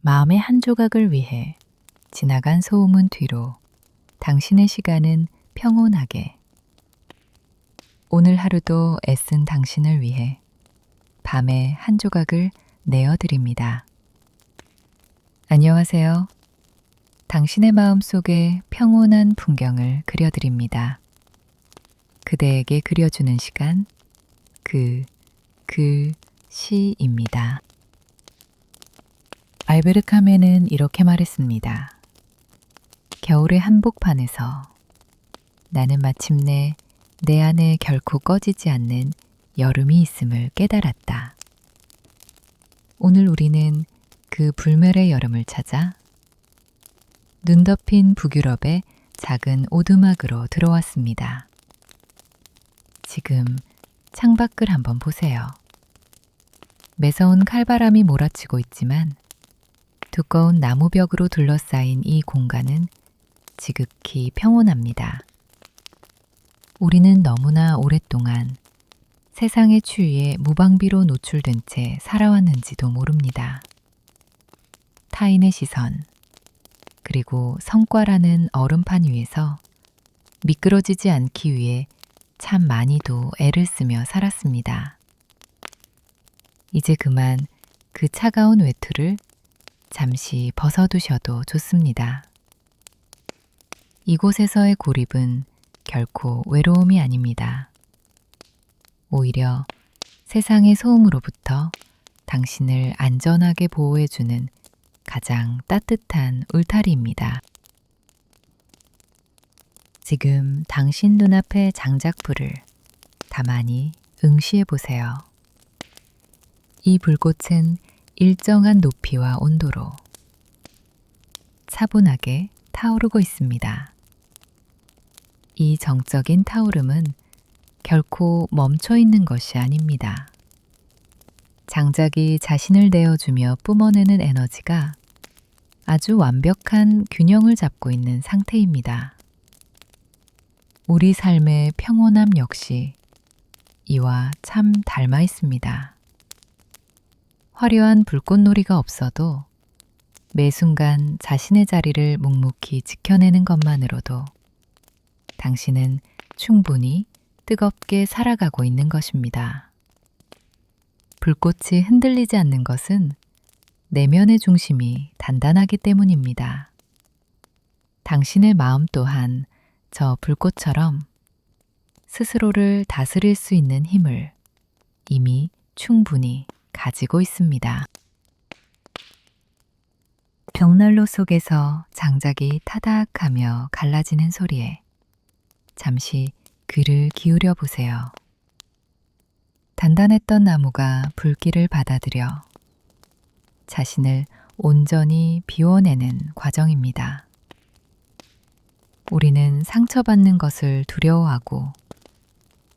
마음의 한 조각을 위해 지나간 소음은 뒤로 당신의 시간은 평온하게 오늘 하루도 애쓴 당신을 위해 밤의 한 조각을 내어드립니다. 안녕하세요. 당신의 마음 속에 평온한 풍경을 그려드립니다. 그대에게 그려주는 시간, 시입니다. 알베르 카메는 이렇게 말했습니다. 겨울의 한복판에서 나는 마침내 내 안에 결코 꺼지지 않는 여름이 있음을 깨달았다. 오늘 우리는 그 불멸의 여름을 찾아 눈 덮인 북유럽의 작은 오두막으로 들어왔습니다. 지금 창밖을 한번 보세요. 매서운 칼바람이 몰아치고 있지만 두꺼운 나무벽으로 둘러싸인 이 공간은 지극히 평온합니다. 우리는 너무나 오랫동안 세상의 추위에 무방비로 노출된 채 살아왔는지도 모릅니다. 타인의 시선, 그리고 성과라는 얼음판 위에서 미끄러지지 않기 위해 참 많이도 애를 쓰며 살았습니다. 이제 그만 그 차가운 외투를 잠시 벗어두셔도 좋습니다. 이곳에서의 고립은 결코 외로움이 아닙니다. 오히려 세상의 소음으로부터 당신을 안전하게 보호해주는 가장 따뜻한 울타리입니다. 지금 당신 눈앞의 장작불을 가만히 응시해 보세요. 이 불꽃은 일정한 높이와 온도로 차분하게 타오르고 있습니다. 이 정적인 타오름은 결코 멈춰 있는 것이 아닙니다. 장작이 자신을 내어주며 뿜어내는 에너지가 아주 완벽한 균형을 잡고 있는 상태입니다. 우리 삶의 평온함 역시 이와 참 닮아 있습니다. 화려한 불꽃놀이가 없어도 매 순간 자신의 자리를 묵묵히 지켜내는 것만으로도 당신은 충분히 뜨겁게 살아가고 있는 것입니다. 불꽃이 흔들리지 않는 것은 내면의 중심이 단단하기 때문입니다. 당신의 마음 또한 저 불꽃처럼 스스로를 다스릴 수 있는 힘을 이미 충분히 가지고 있습니다. 벽난로 속에서 장작이 타닥하며 갈라지는 소리에 잠시 귀를 기울여 보세요. 단단했던 나무가 불길을 받아들여 자신을 온전히 비워내는 과정입니다. 우리는 상처받는 것을 두려워하고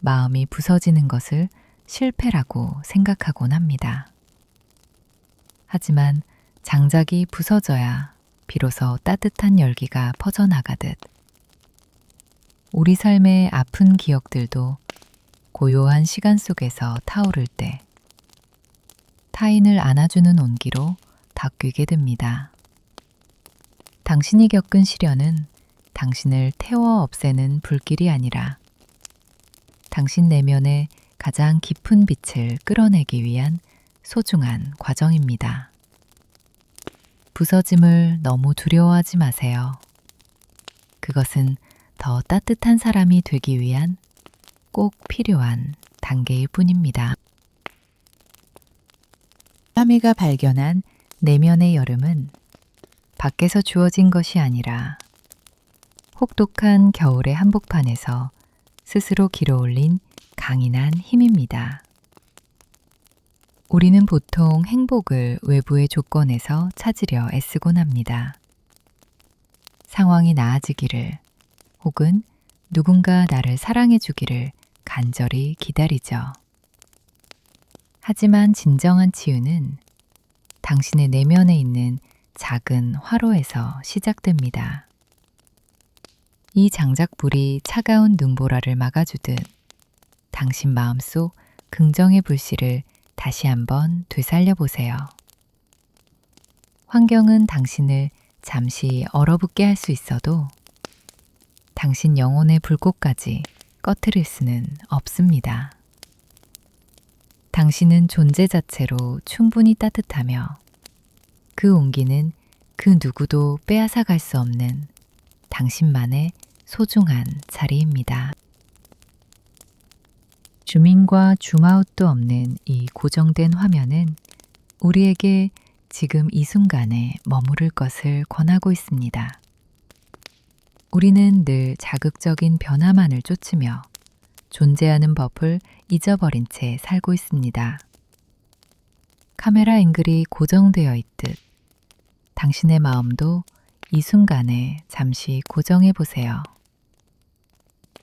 마음이 부서지는 것을 실패라고 생각하곤 합니다. 하지만 장작이 부서져야 비로소 따뜻한 열기가 퍼져나가듯 우리 삶의 아픈 기억들도 고요한 시간 속에서 타오를 때 타인을 안아주는 온기로 바뀌게 됩니다. 당신이 겪은 시련은 당신을 태워 없애는 불길이 아니라 당신 내면의 가장 깊은 빛을 끌어내기 위한 소중한 과정입니다. 부서짐을 너무 두려워하지 마세요. 그것은 더 따뜻한 사람이 되기 위한 꼭 필요한 단계일 뿐입니다. 까미가 발견한 내면의 여름은 밖에서 주어진 것이 아니라 혹독한 겨울의 한복판에서 스스로 길어올린 강인한 힘입니다. 우리는 보통 행복을 외부의 조건에서 찾으려 애쓰곤 합니다. 상황이 나아지기를 혹은 누군가 나를 사랑해 주기를 간절히 기다리죠. 하지만 진정한 치유는 당신의 내면에 있는 작은 화로에서 시작됩니다. 이 장작불이 차가운 눈보라를 막아주듯 당신 마음속 긍정의 불씨를 다시 한번 되살려 보세요. 환경은 당신을 잠시 얼어붙게 할 수 있어도 당신 영혼의 불꽃까지 꺼트릴 수는 없습니다. 당신은 존재 자체로 충분히 따뜻하며 그 온기는 그 누구도 빼앗아 갈 수 없는 당신만의 소중한 자리입니다. 줌인과 줌아웃도 없는 이 고정된 화면은 우리에게 지금 이 순간에 머무를 것을 권하고 있습니다. 우리는 늘 자극적인 변화만을 쫓으며 존재하는 법을 잊어버린 채 살고 있습니다. 카메라 앵글이 고정되어 있듯 당신의 마음도 이 순간에 잠시 고정해 보세요.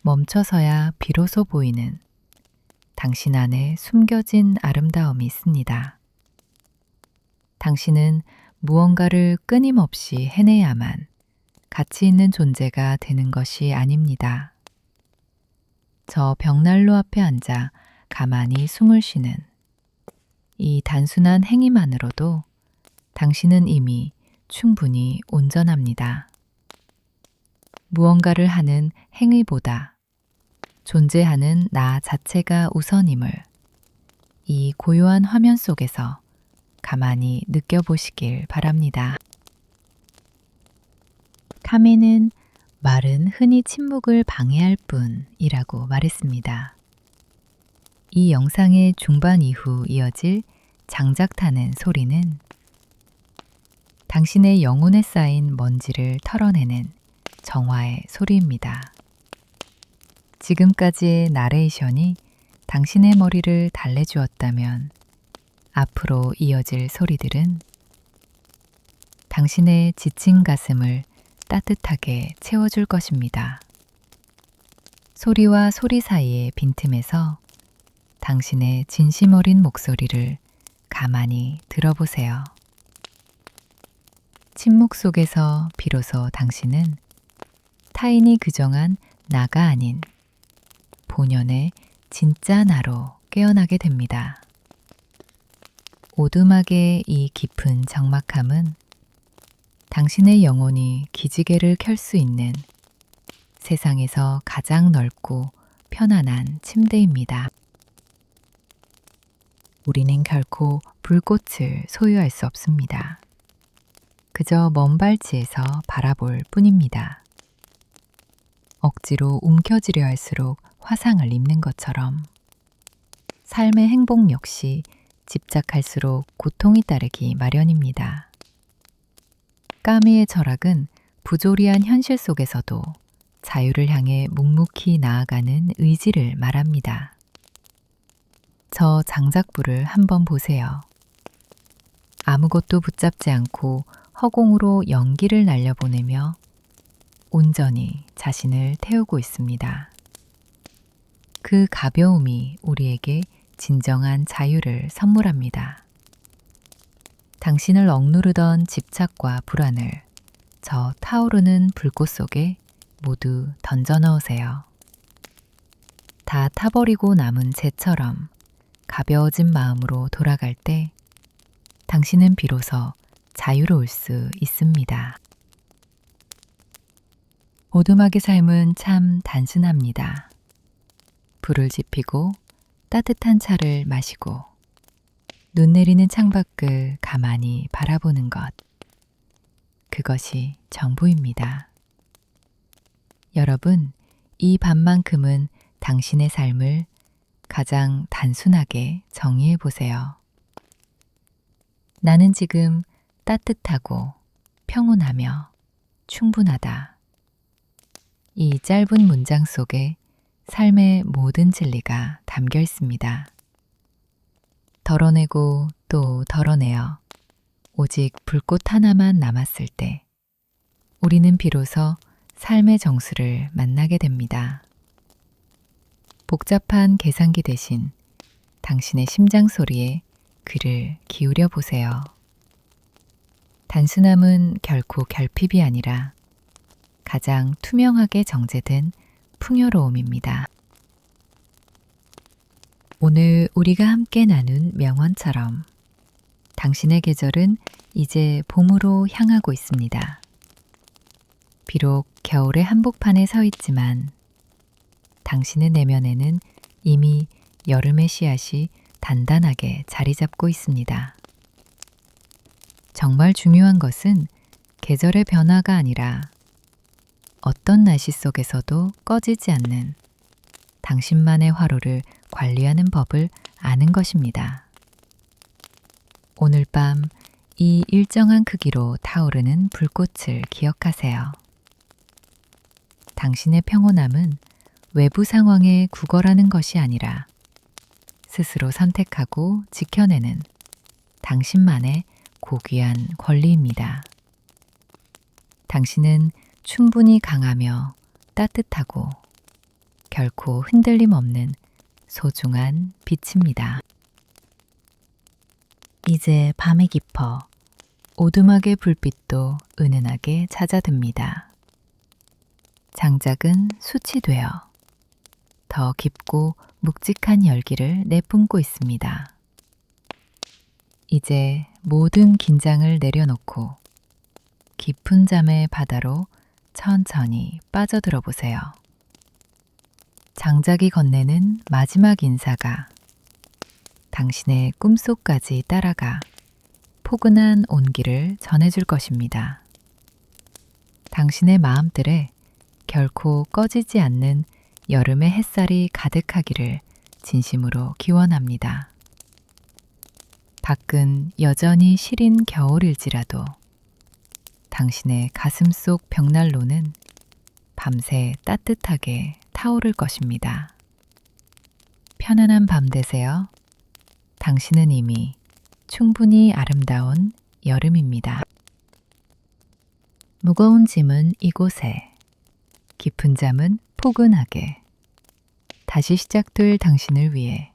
멈춰서야 비로소 보이는 당신 안에 숨겨진 아름다움이 있습니다. 당신은 무언가를 끊임없이 해내야만 가치 있는 존재가 되는 것이 아닙니다. 저 벽난로 앞에 앉아 가만히 숨을 쉬는 이 단순한 행위만으로도 당신은 이미 충분히 온전합니다. 무언가를 하는 행위보다 존재하는 나 자체가 우선임을 이 고요한 화면 속에서 가만히 느껴보시길 바랍니다. 카멘은 말은 흔히 침묵을 방해할 뿐이라고 말했습니다. 이 영상의 중반 이후 이어질 장작타는 소리는 당신의 영혼에 쌓인 먼지를 털어내는 정화의 소리입니다. 지금까지의 나레이션이 당신의 머리를 달래주었다면 앞으로 이어질 소리들은 당신의 지친 가슴을 따뜻하게 채워줄 것입니다. 소리와 소리 사이의 빈틈에서 당신의 진심 어린 목소리를 가만히 들어보세요. 침묵 속에서 비로소 당신은 타인이 규정한 나가 아닌 본연의 진짜 나로 깨어나게 됩니다. 오두막의 이 깊은 적막함은 당신의 영혼이 기지개를 켤 수 있는 세상에서 가장 넓고 편안한 침대입니다. 우리는 결코 불꽃을 소유할 수 없습니다. 그저 먼 발치에서 바라볼 뿐입니다. 억지로 움켜쥐려 할수록 화상을 입는 것처럼 삶의 행복 역시 집착할수록 고통이 따르기 마련입니다. 까미의 철학은 부조리한 현실 속에서도 자유를 향해 묵묵히 나아가는 의지를 말합니다. 저 장작불을 한번 보세요. 아무것도 붙잡지 않고 허공으로 연기를 날려보내며 온전히 자신을 태우고 있습니다. 그 가벼움이 우리에게 진정한 자유를 선물합니다. 당신을 억누르던 집착과 불안을 저 타오르는 불꽃 속에 모두 던져 넣으세요. 다 타버리고 남은 재처럼 가벼워진 마음으로 돌아갈 때 당신은 비로소 자유로울 수 있습니다. 오두막의 삶은 참 단순합니다. 불을 지피고 따뜻한 차를 마시고 눈 내리는 창밖을 가만히 바라보는 것. 그것이 전부입니다. 여러분, 이 밤만큼은 당신의 삶을 가장 단순하게 정의해 보세요. 나는 지금 따뜻하고 평온하며 충분하다. 이 짧은 문장 속에 삶의 모든 진리가 담겨 있습니다. 덜어내고 또 덜어내어 오직 불꽃 하나만 남았을 때 우리는 비로소 삶의 정수를 만나게 됩니다. 복잡한 계산기 대신 당신의 심장 소리에 귀를 기울여 보세요. 단순함은 결코 결핍이 아니라 가장 투명하게 정제된 풍요로움입니다. 오늘 우리가 함께 나눈 명언처럼 당신의 계절은 이제 봄으로 향하고 있습니다. 비록 겨울의 한복판에 서 있지만 당신의 내면에는 이미 여름의 씨앗이 단단하게 자리 잡고 있습니다. 정말 중요한 것은 계절의 변화가 아니라 어떤 날씨 속에서도 꺼지지 않는 당신만의 화로를 관리하는 법을 아는 것입니다. 오늘 밤 이 일정한 크기로 타오르는 불꽃을 기억하세요. 당신의 평온함은 외부 상황에 구걸하는 것이 아니라 스스로 선택하고 지켜내는 당신만의 고귀한 권리입니다. 당신은 충분히 강하며 따뜻하고 결코 흔들림 없는 소중한 빛입니다. 이제 밤이 깊어 오두막의 불빛도 은은하게 찾아듭니다. 장작은 숯이 되어 더 깊고 묵직한 열기를 내뿜고 있습니다. 이제 모든 긴장을 내려놓고 깊은 잠의 바다로 천천히 빠져들어 보세요. 장작이 건네는 마지막 인사가 당신의 꿈속까지 따라가 포근한 온기를 전해줄 것입니다. 당신의 마음들에 결코 꺼지지 않는 여름의 햇살이 가득하기를 진심으로 기원합니다. 밖은 여전히 시린 겨울일지라도 당신의 가슴 속 벽난로는 밤새 따뜻하게 타오를 것입니다. 편안한 밤 되세요. 당신은 이미 충분히 아름다운 여름입니다. 무거운 짐은 이곳에, 깊은 잠은 포근하게, 다시 시작될 당신을 위해.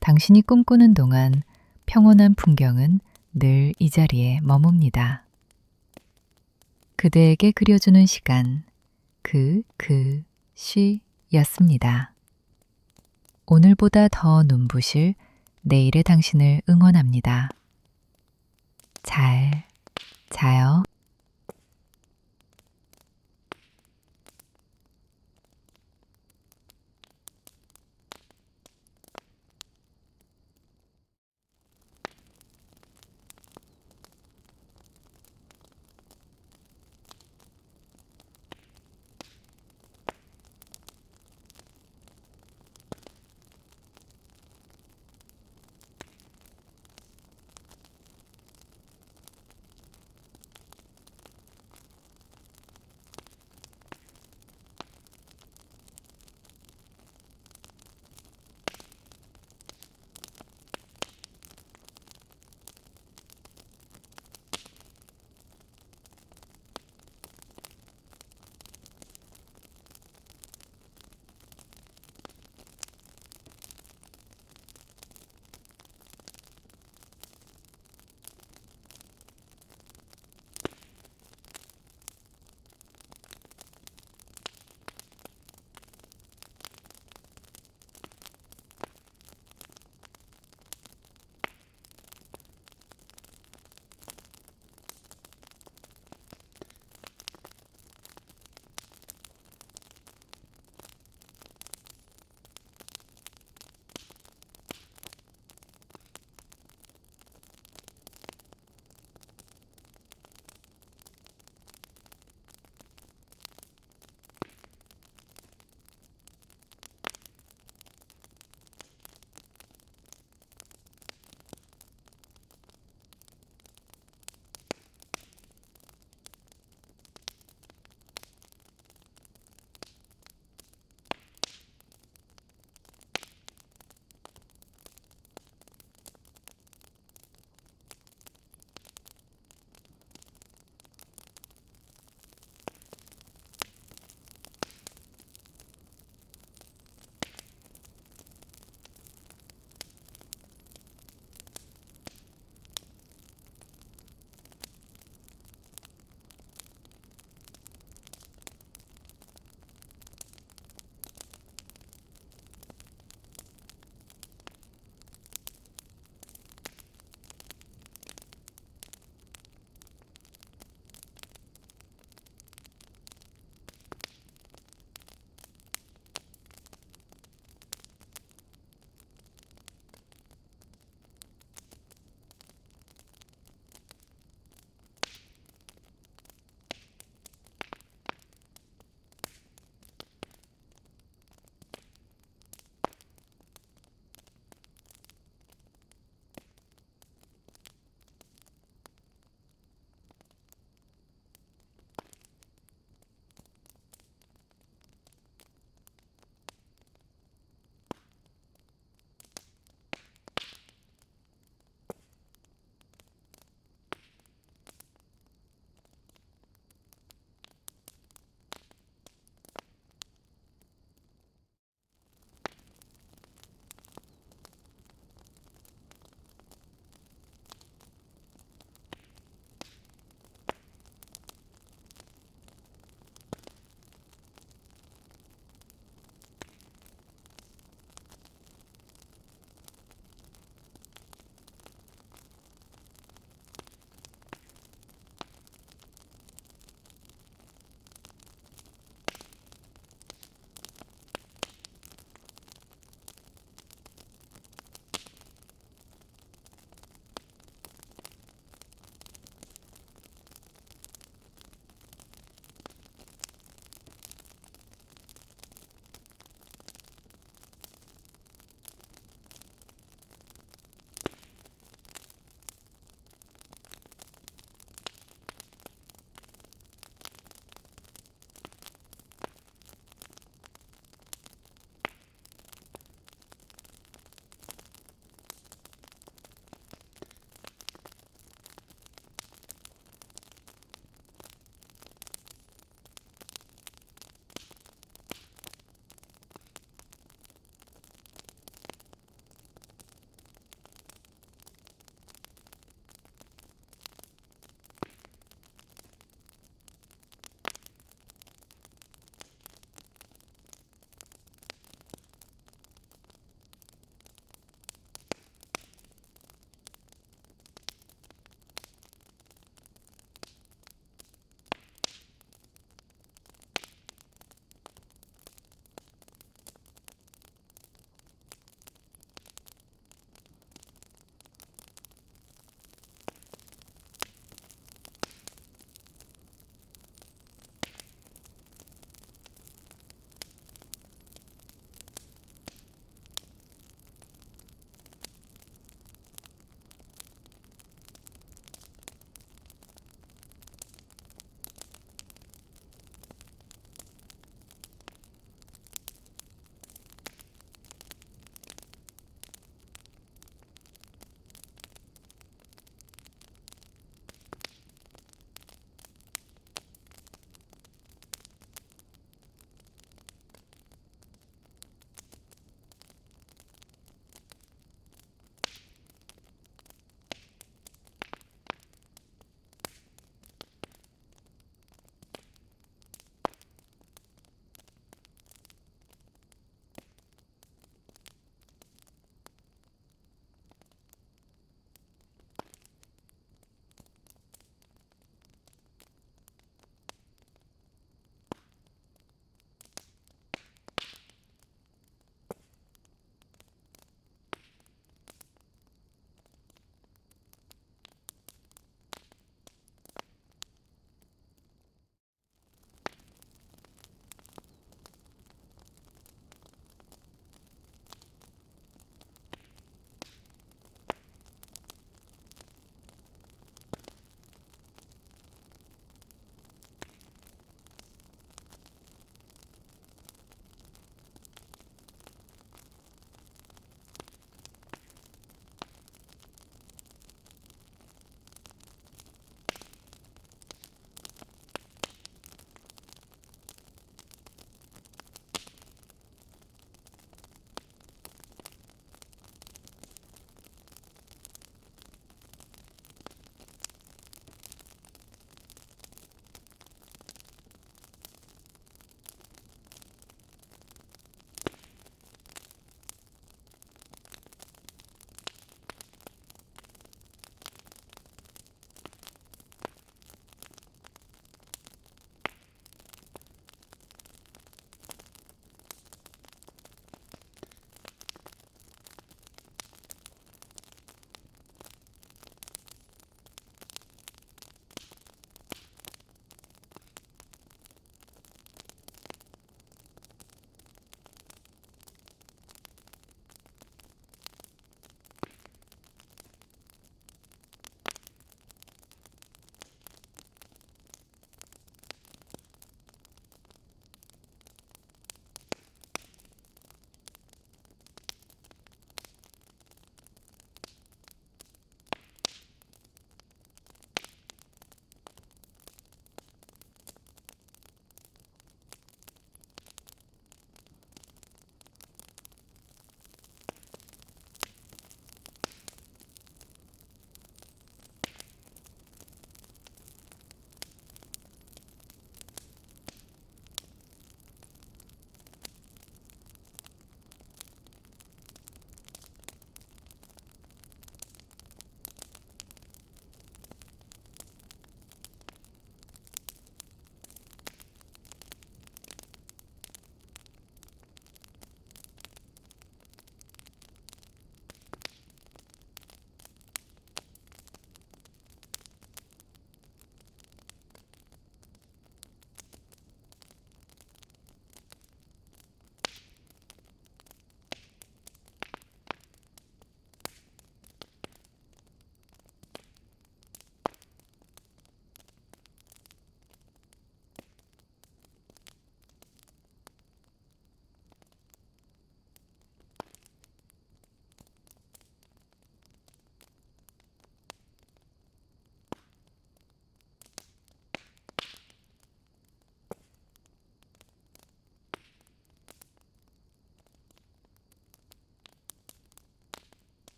당신이 꿈꾸는 동안 평온한 풍경은 늘 이 자리에 머뭅니다. 그대에게 그려주는 시간, 시였습니다. 오늘보다 더 눈부실 내일의 당신을 응원합니다. 잘 자요.